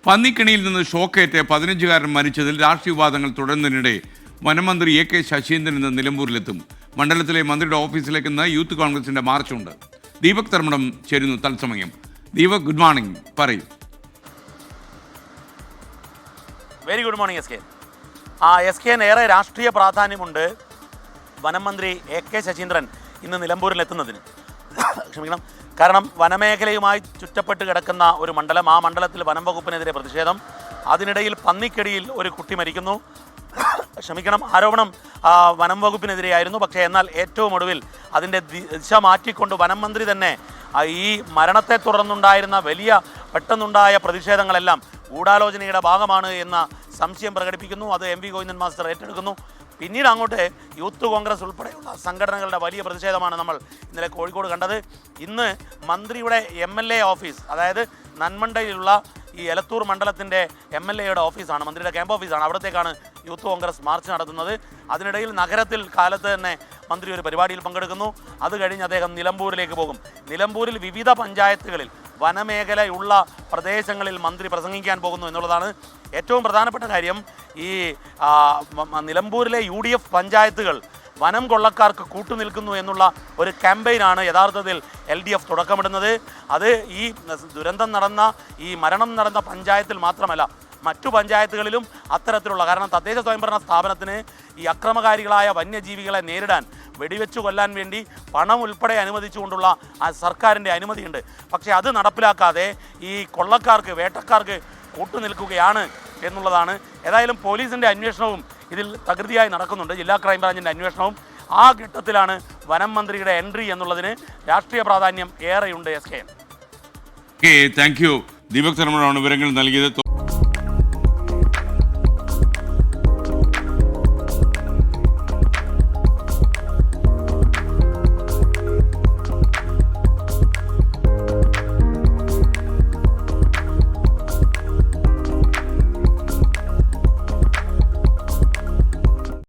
പന്നിക്കണിയിൽ നിന്ന് ഷോക്കേറ്റ് 15-കാരൻ മരിച്ചതിൽ രാഷ്ട്രീയ വിവാദങ്ങൾ തുടരുന്നതിനിടെ വനമന്ത്രി AK ശശീന്ദ്രൻ ഇന്ന് നിലമ്പൂരിലെത്തും. മണ്ഡലത്തിലെ മന്ത്രിയുടെ ഓഫീസിലേക്ക് ഇന്ന് യൂത്ത് കോൺഗ്രസിന്റെ മാർച്ചുണ്ട്. ദീപക് തർമ്മടം ചേരുന്നു തത്സമയം. ദീപക്, ഗുഡ് മോർണിംഗ്, പറയൂ. Very good morning S K. ഏറെ രാഷ്ട്രീയ പ്രാധാന്യമുണ്ട് വനം മന്ത്രി AK ശശീന്ദ്രൻ ഇന്ന് നിലമ്പൂരിലെത്തുന്നതിന്. ക്ഷമിക്കണം. കാരണം വനമേഖലയുമായി ചുറ്റപ്പെട്ട് കിടക്കുന്ന ഒരു മണ്ഡലം, ആ മണ്ഡലത്തിൽ വനം വകുപ്പിനെതിരെ പ്രതിഷേധം, അതിനിടയിൽ പന്നിക്കടിയിൽ ഒരു കുട്ടി മരിക്കുന്നു. ആരോപണം വനം വകുപ്പിനെതിരെയായിരുന്നു. പക്ഷേ എന്നാൽ ഏറ്റവും ഒടുവിൽ അതിൻ്റെ ദിശ മാറ്റിക്കൊണ്ട് വനം മന്ത്രി തന്നെ ഈ മരണത്തെ തുടർന്നുണ്ടായിരുന്ന വലിയ പെട്ടെന്നുണ്ടായ പ്രതിഷേധങ്ങളെല്ലാം ഗൂഢാലോചനയുടെ ഭാഗമാണ് എന്ന സംശയം പ്രകടിപ്പിക്കുന്നു. അത് MV ഗോവിന്ദൻ മാസ്റ്റർ ഏറ്റെടുക്കുന്നു. പിന്നീട് അങ്ങോട്ട് യൂത്ത് കോൺഗ്രസ് ഉൾപ്പെടെയുള്ള സംഘടനകളുടെ വലിയ പ്രതിഷേധമാണ് നമ്മൾ ഇന്നലെ കോഴിക്കോട് കണ്ടത്. ഇന്ന് മന്ത്രിയുടെ MLA ഓഫീസ്, അതായത് നന്മണ്ടയിലുള്ള ഈ എലത്തൂർ മണ്ഡലത്തിൻ്റെ MLAയുടെ ഓഫീസാണ്, മന്ത്രിയുടെ ക്യാമ്പ് ഓഫീസാണ്. അവിടത്തേക്കാണ് യൂത്ത് കോൺഗ്രസ് മാർച്ച് നടത്തുന്നത്. അതിനിടയിൽ നഗരത്തിൽ കാലത്ത് തന്നെ മന്ത്രി ഒരു പരിപാടിയിൽ പങ്കെടുക്കുന്നു. അത് കഴിഞ്ഞ് അദ്ദേഹം നിലമ്പൂരിലേക്ക് പോകും. നിലമ്പൂരിൽ വിവിധ പഞ്ചായത്തുകളിൽ വനമേഖലയുള്ള പ്രദേശങ്ങളിൽ മന്ത്രി പ്രസംഗിക്കാൻ പോകുന്നു എന്നുള്ളതാണ് ഏറ്റവും പ്രധാനപ്പെട്ട കാര്യം. ഈ നിലമ്പൂരിലെ UDF പഞ്ചായത്തുകൾ വനം കൊള്ളക്കാർക്ക് കൂട്ടുനിൽക്കുന്നു എന്നുള്ള ഒരു ക്യാമ്പയിനാണ് യഥാർത്ഥത്തിൽ LDF തുടക്കമിടുന്നത്. അത് ഈ ദുരന്തം നടന്ന, ഈ മരണം നടന്ന പഞ്ചായത്തിൽ മാത്രമല്ല, മറ്റു പഞ്ചായത്തുകളിലും അത്തരത്തിലുള്ള, കാരണം തദ്ദേശ സ്വയംഭരണ സ്ഥാപനത്തിന് ഈ അക്രമകാരികളായ വന്യജീവികളെ നേരിടാൻ, വെടിവെച്ചു കൊല്ലാൻ വേണ്ടി പണം ഉൾപ്പെടെ അനുവദിച്ചുകൊണ്ടുള്ള ആ സർക്കാരിൻ്റെ അനുമതിയുണ്ട്. പക്ഷേ അത് നടപ്പിലാക്കാതെ ഈ കൊള്ളക്കാർക്ക്, വേട്ടക്കാർക്ക് കൂട്ടുനിൽക്കുകയാണ് എന്നുള്ളതാണ്. ഏതായാലും പോലീസിൻ്റെ അന്വേഷണവും ഇതിൽ തകൃതിയായി നടക്കുന്നുണ്ട്, ജില്ലാ ക്രൈംബ്രാഞ്ചിൻ്റെ അന്വേഷണവും. ആ ഘട്ടത്തിലാണ് വനം മന്ത്രിയുടെ എൻട്രി എന്നുള്ളതിന് രാഷ്ട്രീയ പ്രാധാന്യം ഏറെയുണ്ട്. SK. Thank you. ദീപക് തർമ്മടമാണ് വിവരങ്ങൾ നൽകിയത്.